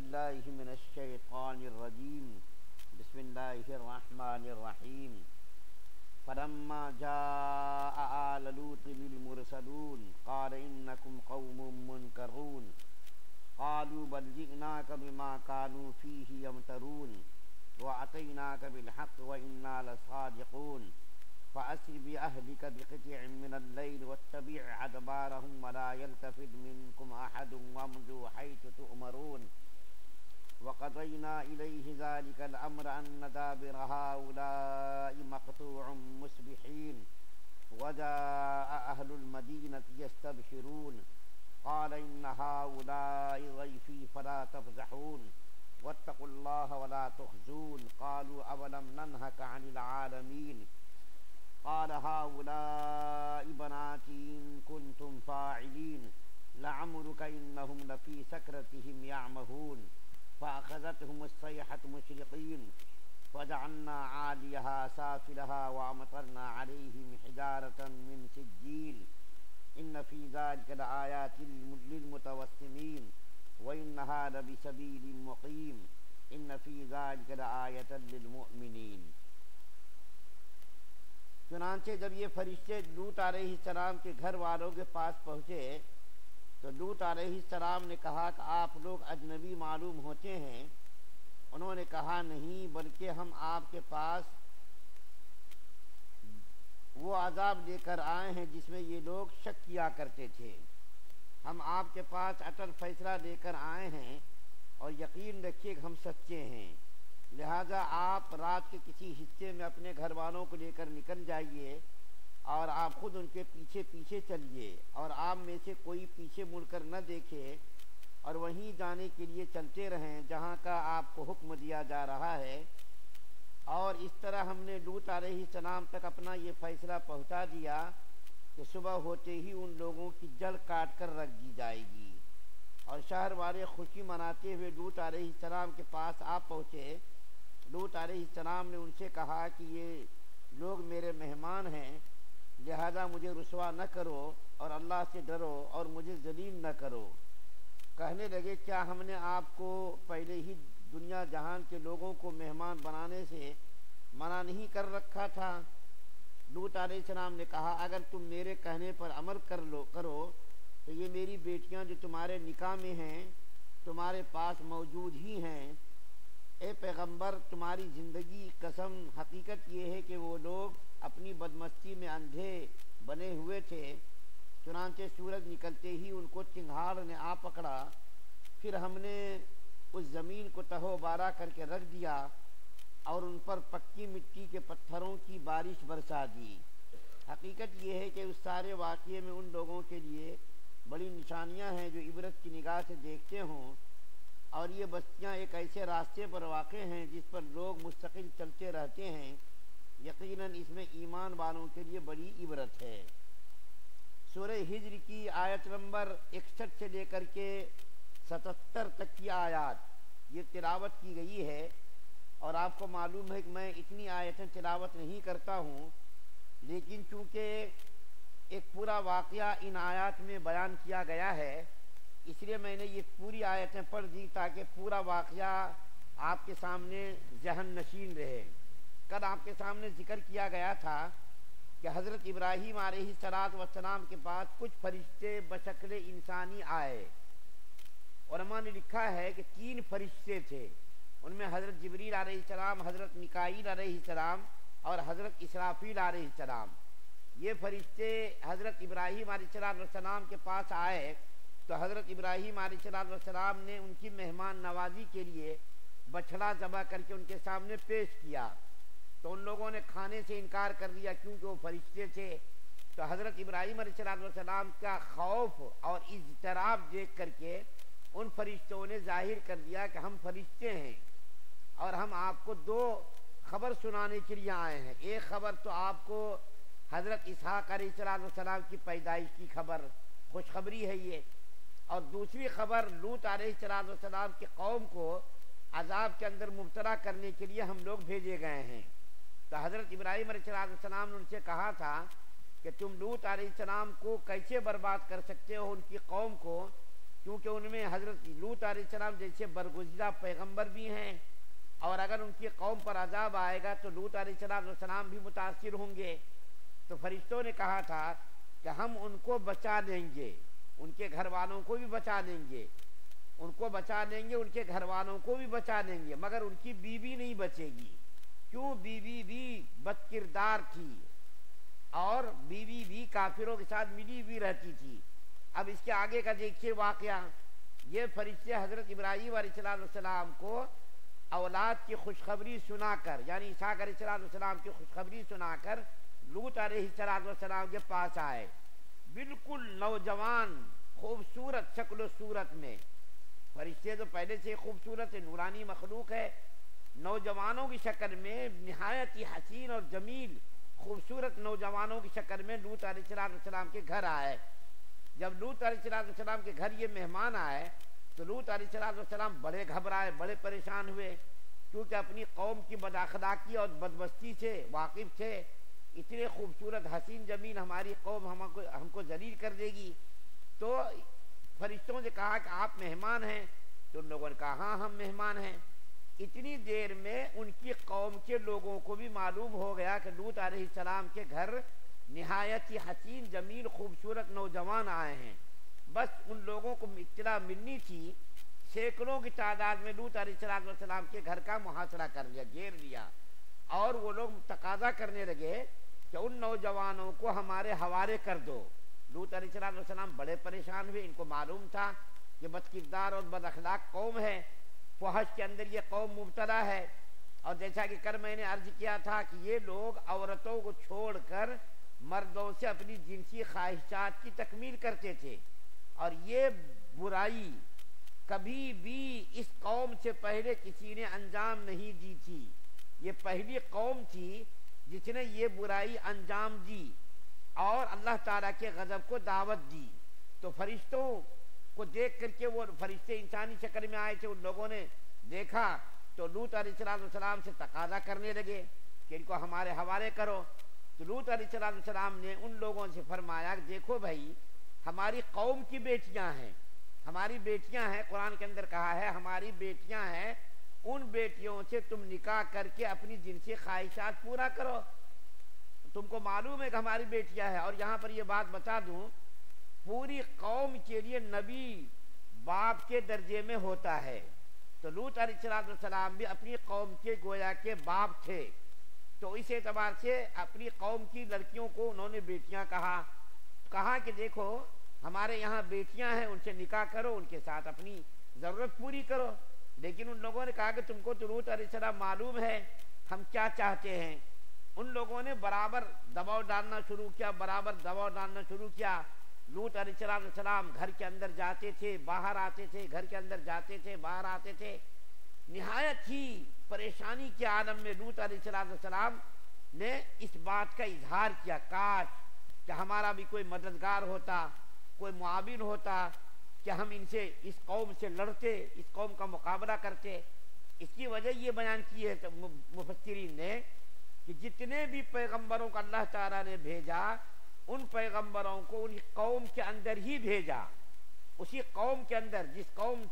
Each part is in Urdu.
بالله من الشيطان الرجيم بسم الله الرحمن الرحيم فلما جاء آل لوط المرسلون قال إنكم قوم منكرون قالوا بل جئناك بما كانوا فيه يمترون وأتيناك بالحق وإنا لصادقون فأسر بأهلك بقطع من الليل واتبع أدبارهم ولا يلتفت منكم أحد وامضوا حيث تؤمرون وقضينا إليه ذلك الأمر أن دابر هؤلاء مقطوع مصبحين وجاء أهل المدينة يستبشرون قال إن هؤلاء ضيفي فلا تفزحون واتقوا الله ولا تخزون قالوا أولم ننهك عن العالمين قال هؤلاء بناتي إن كنتم فاعلين لعمرك إنهم لفي سكرتهم يعمهون فأخذتهم الصيحة مشرقين فجعلنا عاليها سافلها وأمطرنا عليهم حجارة من سجيل إن في ذلك لآيات للمتوسمين وإنها لبسبيل مقيم إن في ذلك لآية للمؤمنين۔ چنانچہ جب یہ فرشتے لوط علیہ السلام کے گھر والوں کے پاس پہنچے تو لوط علیہ السلام نے کہا کہ آپ لوگ اجنبی معلوم ہوتے ہیں۔ انہوں نے کہا نہیں، بلکہ ہم آپ کے پاس وہ عذاب لے کر آئے ہیں جس میں یہ لوگ شک کیا کرتے تھے۔ ہم آپ کے پاس اٹل فیصلہ لے کر آئے ہیں اور یقین رکھیے کہ ہم سچے ہیں، لہذا آپ رات کے کسی حصے میں اپنے گھر والوں کو لے کر نکل جائیے اور آپ خود ان کے پیچھے پیچھے چلیے اور آپ میں سے کوئی پیچھے مڑ کر نہ دیکھے اور وہیں جانے کے لیے چلتے رہیں جہاں کا آپ کو حکم دیا جا رہا ہے۔ اور اس طرح ہم نے لوط علیہ السلام تک اپنا یہ فیصلہ پہنچا دیا کہ صبح ہوتے ہی ان لوگوں کی جڑ کاٹ کر رکھ دی جائے گی۔ اور شہر والے خوشی مناتے ہوئے لوط علیہ السلام کے پاس آپ پہنچے۔ لوط علیہ السلام نے ان سے کہا کہ یہ لوگ میرے مہمان ہیں، لہذا مجھے رسوا نہ کرو اور اللہ سے ڈرو اور مجھے ذلیل نہ کرو۔ کہنے لگے کیا ہم نے آپ کو پہلے ہی دنیا جہان کے لوگوں کو مہمان بنانے سے منع نہیں کر رکھا تھا؟ لوط علیہ السلام نے کہا اگر تم میرے کہنے پر عمل کرو تو یہ میری بیٹیاں جو تمہارے نکاح میں ہیں تمہارے پاس موجود ہی ہیں۔ اے پیغمبر، تمہاری زندگی قسم، حقیقت یہ ہے کہ وہ لوگ اپنی بدمستی میں اندھے بنے ہوئے تھے۔ چنانچہ سورج نکلتے ہی ان کو چنگھاڑ نے آ پکڑا، پھر ہم نے اس زمین کو تہو بارہ کر کے رکھ دیا اور ان پر پکی مٹی کے پتھروں کی بارش برسا دی۔ حقیقت یہ ہے کہ اس سارے واقعے میں ان لوگوں کے لیے بڑی نشانیاں ہیں جو عبرت کی نگاہ سے دیکھتے ہوں، اور یہ بستیاں ایک ایسے راستے پر واقع ہیں جس پر لوگ مستقل چلتے رہتے ہیں۔ یقیناً اس میں ایمان والوں کے لیے بڑی عبرت ہے۔ سورہ ہجر کی آیت نمبر 61 سے لے کر کے 77 تک کی آیات یہ تلاوت کی گئی ہے، اور آپ کو معلوم ہے کہ میں اتنی آیتیں تلاوت نہیں کرتا ہوں، لیکن چونکہ ایک پورا واقعہ ان آیات میں بیان کیا گیا ہے اس لیے میں نے یہ پوری آیتیں پڑھ دی تاکہ پورا واقعہ آپ کے سامنے ذہن نشین رہے۔ کل آپ کے سامنے ذکر کیا گیا تھا کہ حضرت ابراہیم علیہ السلام کے پاس کچھ فرشتے بشکل انسانی آئے۔ علماء نے لکھا ہے کہ 3 فرشتے تھے، ان میں حضرت جبریل علیہ السلام، حضرت میکائیل علیہ السلام اور حضرت اسرافیل علیہ السلام۔ یہ فرشتے حضرت ابراہیم علیہ السلام کے پاس آئے تو حضرت ابراہیم علیہ السلام نے ان کی مہمان نوازی کے لیے بچھڑا ذبح کر کے ان کے سامنے پیش کیا، تو ان لوگوں نے کھانے سے انکار کر دیا کیونکہ وہ فرشتے تھے۔ تو حضرت ابراہیم علیہ السلام کا خوف اور اضطراب دیکھ کر کے ان فرشتوں نے ظاہر کر دیا کہ ہم فرشتے ہیں اور ہم آپ کو 2 خبر سنانے کے لیے آئے ہیں۔ ایک خبر تو آپ کو حضرت اسحاق علیہ السلام کی پیدائش کی خبر، خوشخبری ہے یہ، اور دوسری خبر لوط علیہ السلام کی قوم کو عذاب کے اندر مبتلا کرنے کے لیے ہم لوگ بھیجے گئے ہیں۔ تو حضرت ابراہیم علیہ السلام نے ان سے کہا تھا کہ تم لوط علیہ السلام کو کیسے برباد کر سکتے ہو، ان کی قوم کو، کیونکہ ان میں حضرت لوط علیہ السلام جیسے برگزیدہ پیغمبر بھی ہیں، اور اگر ان کی قوم پر عذاب آئے گا تو لوط علیہ السلام بھی متاثر ہوں گے۔ تو فرشتوں نے کہا تھا کہ ہم ان کو بچا لیں گے، ان کے گھر والوں کو بھی بچا لیں گے، ان کو بچا لیں گے، ان کے گھر والوں کو بھی بچا لیں گے، مگر ان کی بیوی نہیں بچے گی۔ کیوں؟ بیوی بھی بد کردار تھی اور بیوی بھی کافروں کے ساتھ ملی ہوئی رہتی تھی۔ اب اس کے آگے کا دیکھیے واقعہ، یہ فرشتے حضرت ابراہیم علیہ السلام کو اولاد کی خوشخبری سنا کر، یعنی اسحاق علیہ السلام کی خوشخبری سنا کر لوط علیہ السلام کے پاس آئے، بالکل نوجوان خوبصورت شکل و صورت میں۔ فرشتے تو پہلے سے خوبصورت ہے، نورانی مخلوق ہے، نوجوانوں کی شکل میں نہایت ہی حسین اور جمیل خوبصورت نوجوانوں کی شکل میں لوط علیہ السلام کے گھر آئے۔ جب لوط علیہ السلام کے گھر یہ مہمان آئے تو لوط علیہ السلام بڑے گھبرائے، بڑے پریشان ہوئے، کیونکہ اپنی قوم کی بد اخلاقی اور بدمستی سے واقف تھے۔ اتنے خوبصورت حسین جمیل ہماری قوم ہم کو ذلیل کر دے گی۔ تو فرشتوں سے کہا کہ آپ مہمان ہیں؟ تو ان لوگوں نے کہا ہاں ہم مہمان ہیں۔ اتنی دیر میں ان کی قوم کے لوگوں کو بھی معلوم ہو گیا کہ لوط علیہ السلام کے گھر نہایت ہی حسین جمیل خوبصورت نوجوان آئے ہیں۔ بس ان لوگوں کو اطلاع ملنی تھی، سینکڑوں کی تعداد میں لوط علیہ السلام کے گھر کا محاصرہ کر لیا، گھیر لیا، اور وہ لوگ تقاضا کرنے لگے کہ ان نوجوانوں کو ہمارے حوالے کر دو۔ لوط علیہ السلام بڑے پریشان ہوئے، ان کو معلوم تھا کہ بد کردار اور بد اخلاق قوم ہے، فحش کے اندر یہ قوم مبتلا ہے، اور جیسا کہ کل میں نے عرض کیا تھا کہ یہ لوگ عورتوں کو چھوڑ کر مردوں سے اپنی جنسی خواہشات کی تکمیل کرتے تھے، اور یہ برائی کبھی بھی اس قوم سے پہلے کسی نے انجام نہیں دی تھی۔ یہ پہلی قوم تھی جس نے یہ برائی انجام دی اور اللہ تعالیٰ کے غضب کو دعوت دی۔ تو فرشتوں کو دیکھ کر کے، وہ فرشتے انسانی شکل میں آئے تھے، ان لوگوں نے دیکھا تو لوط علیہ السلام سے تقاضا کرنے لگے کہ ان کو ہمارے حوالے کرو۔ تو لوط علیہ السلام نے ان لوگوں سے فرمایا کہ دیکھو بھائی، ہماری قوم کی بیٹیاں ہیں، ہماری بیٹیاں ہیں، قرآن کے اندر کہا ہے ہماری بیٹیاں ہیں، ان بیٹیوں سے تم نکاح کر کے اپنی جنسی خواہشات پورا کرو۔ تم کو معلوم ہے کہ ہماری بیٹیاں ہیں۔ اور یہاں پر یہ بات بتا دوں، پوری قوم کے لیے نبی باپ کے درجے میں ہوتا ہے، تو لوط علیہ السلام بھی اپنی قوم کے گویا کے باپ تھے، تو اس اعتبار سے اپنی قوم کی لڑکیوں کو انہوں نے بیٹیاں کہا کہ دیکھو ہمارے یہاں بیٹیاں ہیں، ان سے نکاح کرو، ان کے ساتھ اپنی ضرورت پوری کرو۔ لیکن ان لوگوں نے کہا کہ تم کو تو لوط علیہ السلام معلوم ہے ہم کیا چاہتے ہیں۔ ان لوگوں نے برابر دباؤ ڈالنا شروع کیا، لوط علیہ السلام گھر کے اندر جاتے تھے، باہر آتے تھے، گھر کے اندر جاتے تھے، باہر آتے تھے۔ نہایت ہی پریشانی کے عالم میں لوط علیہ السلام نے اس بات کا اظہار کیا، کاش کہ ہمارا بھی کوئی مددگار ہوتا، کوئی معاون ہوتا، کہ ہم ان سے، اس قوم سے لڑتے، اس قوم کا مقابلہ کرتے۔ اس کی وجہ یہ بیان کی ہے مفسرین نے کہ جتنے بھی پیغمبروں کو اللہ تعالیٰ نے بھیجا، ان پیغمبروں کو ان قوم کے اندر ہی بھیجا، اسی قوم کے اندر، جس قوم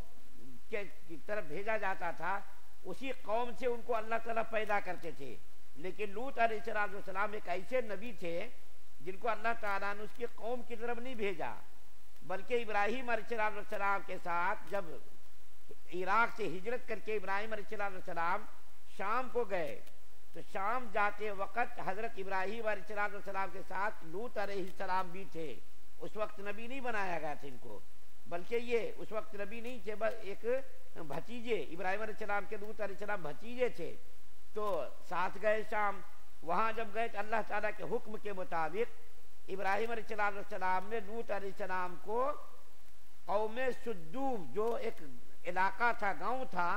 کی طرف بھیجا جاتا تھا اسی قوم سے ان کو اللہ تعالیٰ پیدا کرتے تھے۔ لیکن لوط علیہ السلام ایک ایسے نبی تھے جن کو اللہ تعالیٰ نے اس کی قوم کی طرف نہیں بھیجا، بلکہ ابراہیم علیہ السلام کے ساتھ جب عراق سے ہجرت کر کے ابراہیم علیہ السلام شام کو گئے، تو شام جاتے وقت حضرت ابراہیم علیہ السلام کے ساتھ لوط علیہ السلام بھی تھے۔ اس وقت نبی نہیں بنایا گیا تھا ان کو، بلکہ یہ اس وقت نبی نہیں تھے، بس ایک بھتیجے، ابراہیم علیہ السلام کے لوط علیہ السلام بھتیجے تھے۔ تو ساتھ گئے شام، وہاں جب گئے تو اللہ تعالیٰ کے حکم کے مطابق ابراہیم علیہ السلام نے لوط علیہ السلام کو قوم سدوم، جو ایک علاقہ تھا، گاؤں تھا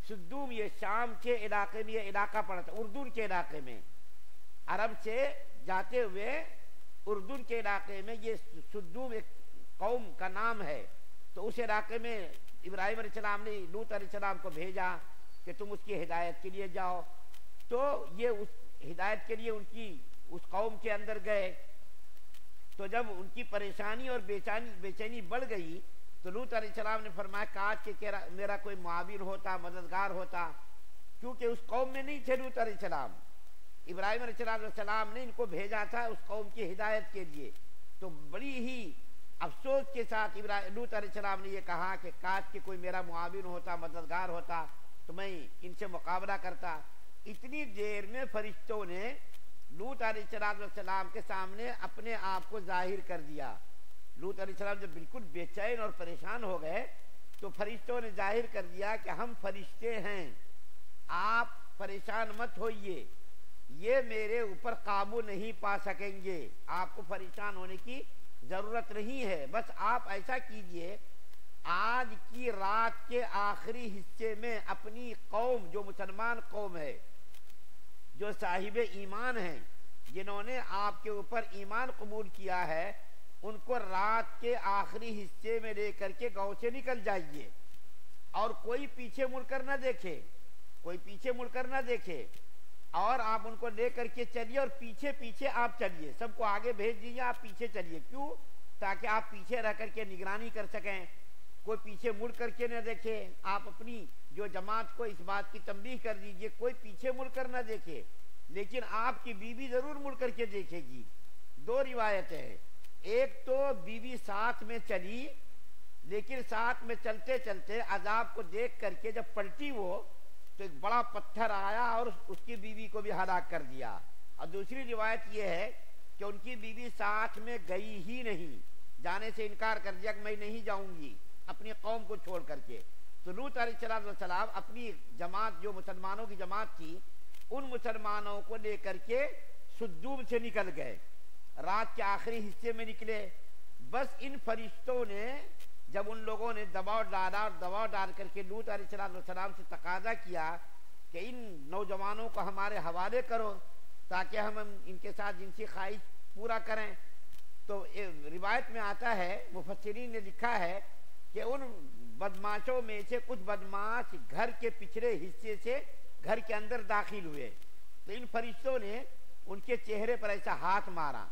سدوم، یہ شام کے علاقے میں یہ علاقہ پڑا تھا، اردن کے علاقے میں، عرب سے جاتے ہوئے اردن کے علاقے میں یہ سدوم ایک قوم کا نام ہے۔ تو اس علاقے میں ابراہیم علیہ السلام نے لوط علیہ السلام کو بھیجا کہ تم اس کی ہدایت کے لیے جاؤ۔ تو یہ اس ہدایت کے لیے ان کی اس قوم کے اندر گئے، تو جب ان کی پریشانی اور بے چینی بڑھ گئی تو لوط علیہ السلام نے فرمایا کاش کہ میرا کوئی معاون ہوتا، مددگار ہوتا، کیونکہ اس قوم میں نہیں تھے لوط علیہ السلام. ابراہیم علیہ السلام نے ان کو بھیجا تھا اس قوم کی ہدایت کے لیے. تو بڑی ہی افسوس کے ساتھ لوط علیہ السلام نے یہ کہا کہ کاش کہ کوئی میرا معاون ہوتا، مددگار ہوتا تو میں ان سے مقابلہ کرتا. اتنی دیر میں فرشتوں نے لوط علیہ السلام کے سامنے اپنے آپ کو ظاہر کر دیا. لوط علیہ السلام جب بالکل بے چین اور پریشان ہو گئے تو فرشتوں نے ظاہر کر دیا کہ ہم فرشتے ہیں، آپ پریشان مت ہوئیے، یہ میرے اوپر قابو نہیں پا سکیں گے، آپ کو پریشان ہونے کی ضرورت نہیں ہے. بس آپ ایسا کیجئے، آج کی رات کے آخری حصے میں اپنی قوم، جو مسلمان قوم ہے، جو صاحب ایمان ہیں، جنہوں نے آپ کے اوپر ایمان قبول کیا ہے، ان کو رات کے آخری حصے میں لے کر کے گاؤں سے نکل جائیے اور کوئی پیچھے مڑ کر نہ دیکھے، کوئی پیچھے مڑ کر نہ دیکھے، اور آپ ان کو لے کر کے چلیے اور پیچھے پیچھے آپ چلیے. سب کو آگے بھیج دیجیے، آپ پیچھے چلیے. کیوں؟ تاکہ آپ پیچھے رہ کر کے نگرانی کر سکیں، کوئی پیچھے مڑ کر کے نہ دیکھے. آپ اپنی جو جماعت کو اس بات کی تنبیہ کر دیجیے کوئی پیچھے مڑ کر نہ دیکھے، لیکن آپ کی بیوی ضرور مڑ کر کے دیکھے گی. دو روایتیں ہیں، ایک تو بیوی ساتھ میں چلی، لیکن ساتھ میں چلتے چلتے عذاب کو دیکھ کر کے جب پلٹی وہ تو ایک بڑا پتھر آیا اور اس کی بیوی کو بھی ہلاک کر دیا. اور دوسری روایت یہ ہے کہ ان کی بیوی ساتھ میں گئی ہی نہیں، جانے سے انکار کر دیا کہ میں نہیں جاؤں گی اپنی قوم کو چھوڑ کر کے. تو لوط علیہ السلام اپنی جماعت، جو مسلمانوں کی جماعت تھی، ان مسلمانوں کو لے کر کے سدوم سے نکل گئے، رات کے آخری حصے میں نکلے. بس ان فرشتوں نے جب ان لوگوں نے دباؤ ڈال کر کے لوط علیہ السلام سے تقاضا کیا کہ ان نوجوانوں کو ہمارے حوالے کرو تاکہ ہم ان کے ساتھ جنسی خواہش پورا کریں، تو روایت میں آتا ہے، مفسرین نے لکھا ہے کہ ان بدماشوں میں سے کچھ بدماش گھر کے پچھلے حصے سے گھر کے اندر داخل ہوئے. تو ان فرشتوں نے ان کے چہرے پر ایسا ہاتھ مارا،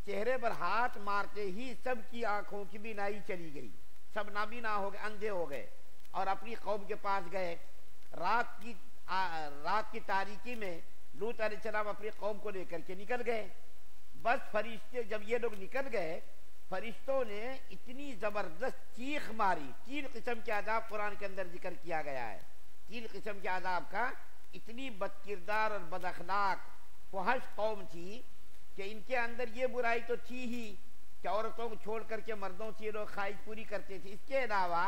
چہرے پر ہاتھ مارتے ہی سب کی آنکھوں کی بینائی چلی گئی، سب نابینا ہو گئے، اندھے ہو گئے اور اپنی قوم کے پاس گئے. رات کی تاریکی میں لوط علیہ السلام اپنی قوم کو لے کر کے نکل گئے. بس فرشتے جب یہ لوگ نکل گئے، فرشتوں نے اتنی زبردست چیخ ماری. 3 قسم کے عذاب قرآن کے اندر ذکر کیا گیا ہے، 3 قسم کے عذاب کا. اتنی بد کردار اور بد اخلاق فحش قوم تھی کہ ان کے اندر یہ برائی تو تھی ہی کہ عورتوں کو چھوڑ کر کے مردوں سے یہ لوگ خواہش پوری کرتے تھے. اس کے علاوہ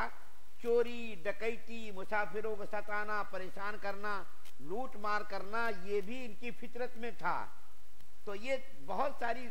چوری، ڈکیتی، مسافروں کو ستانا، پریشان کرنا، لوٹ مار کرنا، یہ بھی ان کی فطرت میں تھا. تو یہ بہت ساری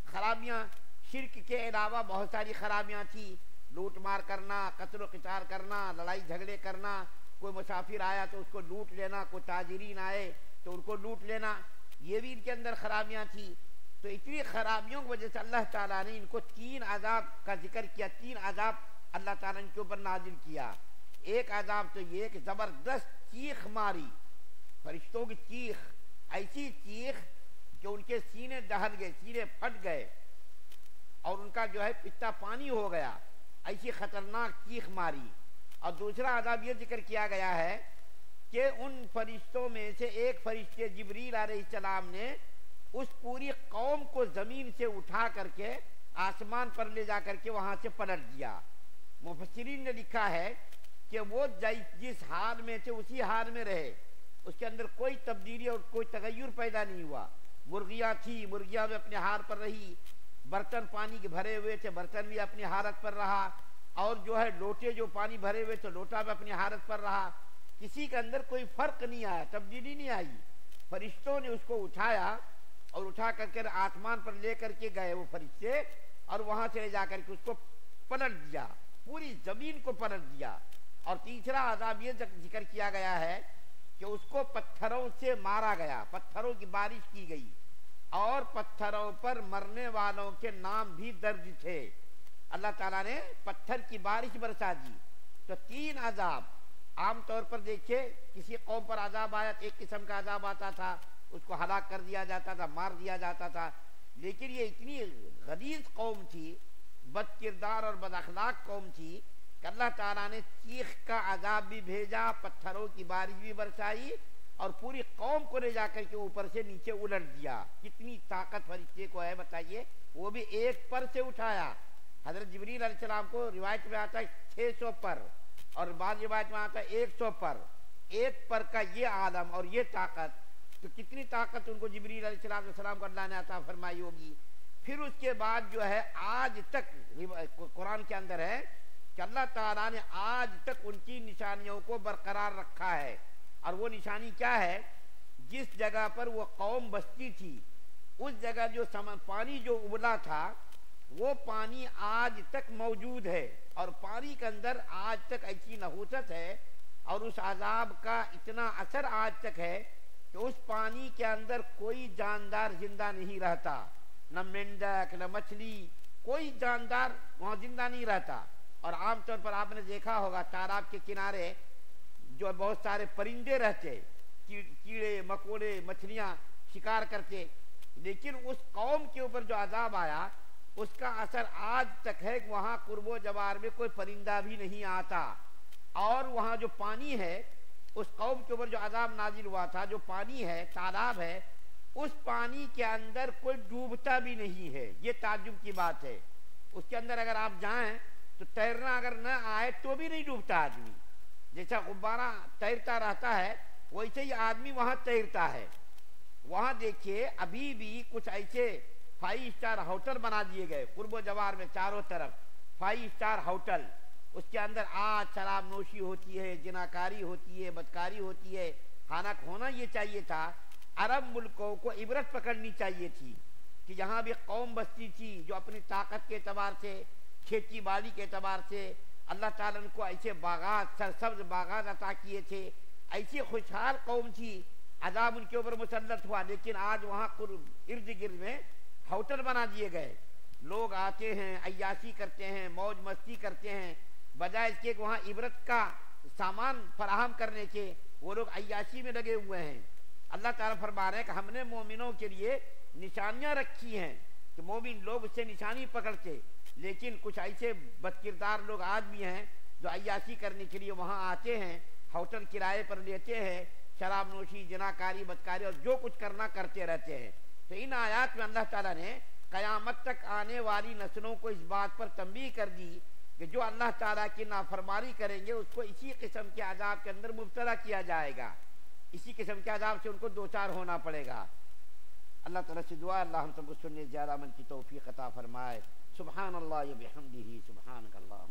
خرابیاں، شرک کے علاوہ بہت ساری خرابیاں تھیں. لوٹ مار کرنا، قتل و قتال کرنا، لڑائی جھگڑے کرنا، کوئی مسافر آیا تو اس کو لوٹ لینا، کوئی تاجرین آئے تو ان کو لوٹ لینا، یہ بھی ان کے اندر خرابیاں تھیں. تو اتنی خرابیوں کی وجہ سے اللہ تعالیٰ نے ان کو 3 عذاب کا ذکر کیا. 3 عذاب اللہ تعالیٰ نے ان کے اوپر نازل کیا. ایک عذاب تو یہ کہ زبردست چیخ ماری، فرشتوں کی چیخ، ایسی چیخ کہ ان کے سینے دہل گئے، سینے پھٹ گئے اور ان کا جو ہے پتا پانی ہو گیا، ایسی خطرناک چیخ ماری. اور دوسرا عذاب یہ ذکر کیا گیا ہے کہ ان فرشتوں میں سے ایک فرشتے جبریل علیہ السلام نے اس پوری قوم کو زمین سے اٹھا کر کے آسمان پر لے جا کر کے وہاں سے پلٹ دیا. مفسرین نے لکھا ہے کہ وہ جس حال میں تھے اسی حال میں رہے، اس کے اندر کوئی تبدیلی اور کوئی تغیر پیدا نہیں ہوا. مرغیاں تھی، مرغیاں بھی اپنے حال پر رہی، برتن پانی کے بھرے ہوئے تھے، برتن بھی اپنی حالت پر رہا، اور جو ہے لوٹے جو پانی بھرے ہوئے تھے لوٹا بھی اپنی حالت پر رہا. کسی کے اندر کوئی فرق نہیں آیا، تبدیلی نہیں آئی. فرشتوں نے اس کو اٹھایا اور اٹھا کر کے آسمان پر لے کر کے گئے وہ فرشتے، اور وہاں سے لے جا کر کے اس کو پلٹ دیا، پوری زمین کو پلٹ دیا. اور تیسرا عذاب یہ ذکر کیا گیا ہے کہ اس کو پتھروں سے مارا گیا، پتھروں کی بارش کی گئی اور پتھروں پر مرنے والوں کے نام بھی درج تھے. اللہ تعالیٰ نے پتھر کی بارش برسا دی. تو 3 عذاب. عام طور پر دیکھیے کسی قوم پر عذاب آیا، ایک قسم کا عذاب آتا تھا، اس کو ہلاک کر دیا جاتا تھا، مار دیا جاتا تھا. لیکن یہ اتنی غلیظ قوم تھی، بد کردار اور بد اخلاق قوم تھی کہ اللہ تعالیٰ نے چیخ کا عذاب بھی بھیجا، پتھروں کی بارش بھی برسائی اور پوری قوم کو لے جا کر کے اوپر سے نیچے الٹ دیا۔ کتنی طاقت فرشتے کو ہے بتائیے، وہ بھی ایک پر سے اٹھایا۔ حضرت جبریل علیہ السلام کو روایت میں آتا ہے 600 پر، اور بعض روایت میں آتا ہے 100 پر، ایک پر کا یہ عالم اور یہ طاقت، تو کتنی طاقت ان کو جبریل علیہ السلام کو اللہ نے عطا فرمائی ہوگی۔ پھر اس کے بعد جو ہے آج تک قرآن کے اندر ہے کہ اللہ تعالیٰ نے آج تک ان کی نشانیوں کو برقرار رکھا ہے، اور وہ نشانی کیا ہے؟ جس جگہ پر وہ قوم بستی تھی اس جگہ جو پانی جو ابلا تھا وہ پانی آج تک موجود ہے، اور پانی کے اندر آج تک ایسی نحوست ہے اور اس عذاب کا اتنا اثر آج تک ہے کہ اس پانی کے اندر کوئی جاندار زندہ نہیں رہتا، نہ مینڈک نہ مچھلی، کوئی جاندار وہاں زندہ نہیں رہتا۔ اور عام طور پر آپ نے دیکھا ہوگا تالاب کے کنارے جو بہت سارے پرندے رہتے، کیڑے مکوڑے مچھلیاں شکار کرتے، لیکن اس قوم کے اوپر جو عذاب آیا اس کا اثر آج تک ہے کہ وہاں قرب و جوار میں کوئی پرندہ بھی نہیں آتا، اور وہاں جو پانی ہے اس قوم کے اوپر جو عذاب نازل ہوا تھا، جو پانی ہے تالاب ہے، اس پانی کے اندر کوئی ڈوبتا بھی نہیں ہے۔ یہ تعجب کی بات ہے، اس کے اندر اگر آپ جائیں تو تیرنا اگر نہ آئے تو بھی نہیں ڈوبتا آدمی، جیسا غبارہ تیرتا رہتا ہے ویسے ہی آدمی وہاں تیرتا ہے۔ وہاں دیکھیے ابھی بھی کچھ ایسے 5 اسٹار ہوٹل بنا دیے گئے قرب و جوار میں، چاروں طرف 5 اسٹار ہوٹل، اس کے اندر آج شراب نوشی ہوتی ہے، جناکاری ہوتی ہے، بدکاری ہوتی ہے۔ حالانکہ ہونا یہ چاہیے تھا عرب ملکوں کو عبرت پکڑنی چاہیے تھی کہ یہاں بھی قوم بستی تھی جو اپنی طاقت کے اعتبار سے، کھیتی باڑی کے اعتبار سے اللہ تعالیٰ نے کو ایسے باغات، سرسبز باغات عطا کیے تھے، ایسی خوشحال قوم تھی، عذاب ان کے اوپر مسلط ہوا، لیکن آج وہاں ارد گرد میں ہوٹل بنا دیے گئے، لوگ آتے ہیں، عیاشی کرتے ہیں، موج مستی کرتے ہیں، بجائے اس کے کہ وہاں عبرت کا سامان فراہم کرنے کے وہ لوگ عیاشی میں لگے ہوئے ہیں۔ اللہ تعالیٰ فرما رہے ہیں کہ ہم نے مومنوں کے لیے نشانیاں رکھی ہیں کہ مومن لوگ اس سے نشانی پکڑتے، لیکن کچھ ایسے بدکردار لوگ آج بھی ہیں جو عیاشی کرنے کے لیے وہاں آتے ہیں، ہوٹل کرائے پر لیتے ہیں، شراب نوشی، جناکاری، بدکاری اور جو کچھ کرنا کرتے رہتے ہیں۔ تو ان آیات میں اللہ تعالیٰ نے قیامت تک آنے والی نسلوں کو اس بات پر تنبیہ کر دی کہ جو اللہ تعالیٰ کی نافرمانی کریں گے اس کو اسی قسم کے عذاب کے اندر مبتلا کیا جائے گا، اسی قسم کے عذاب سے ان کو دوچار ہونا پڑے گا۔ اللہ تعالیٰ سے دعا اللہ ہم سب کو سننے زیادہ عمل کی توفیق عطا فرمائے۔ سبحان اللہ و بحمدہ، سبحانک اللہ۔